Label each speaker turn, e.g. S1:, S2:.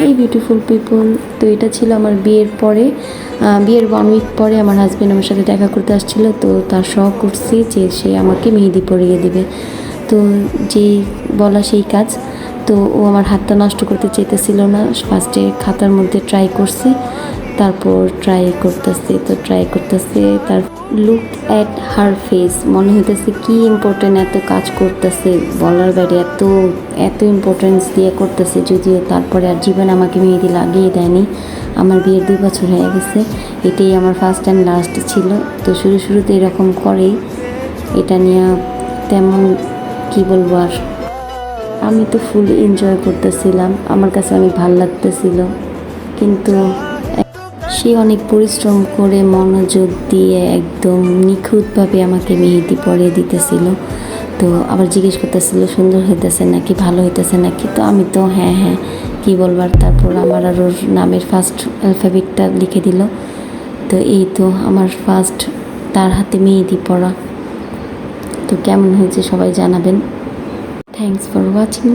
S1: এই beautiful people, তো এটা ছিল আমার বিয়ের পরে, বিয়ের 1 উইক পরে আমার হাজব্যান্ড আমার সাথে দেখা করতে আসছিল। তো তার শখ করছি যে সে আমাকে মেহেদি পরিয়ে দিবে, তো যেই বলা সেই কাজ। তো ও আমার হাতটা নষ্ট করতে চাইতেছিল না, ফার্স্টে খাতার মধ্যে ট্রাই করছি, তারপর ট্রাই করতেছে তার লুক অ্যাট হার ফেস, মনে হইতেছে কি ইম্পর্টেন্ট এত কাজ করতেছে, বলার বাইরে এত এত ইম্পর্টেন্স দিয়ে করতেছে। যদিও তারপরে আর জীবন আমাকে মেহেদি লাগিয়ে দেয়নি, আমার বিয়ের 2 বছর হয়ে গেছে, এটাই আমার ফার্স্ট অ্যান্ড লাস্ট ছিল। তো শুরুতে এরকম করেই, এটা নিয়ে তেমন কি বলবো আর, আমি তো ফুল এনজয় করতেছিলাম, আমার কাছে অনেক ভালো লাগতেছিল। কিন্তু সে অনেক পরিশ্রম করে মনোযোগ দিয়ে একদম নিখুঁতভাবে আমাকে মেহেদি পরিয়ে দিতেছিল। তো আবার জিজ্ঞেস করতেছিল সুন্দর হইতেছে নাকি, ভালো হইতেছে নাকি। তো আমি তো হ্যাঁ হ্যাঁ কী বলবার, তারপর আমার আর ওর নামের ফার্স্ট অ্যালফাবেটটা লিখে দিল। তো এই তো আমার ফার্স্ট তার হাতে মেহেদি পরা। তো কেমন হয়েছে সবাই জানাবেন। Thanks for watching.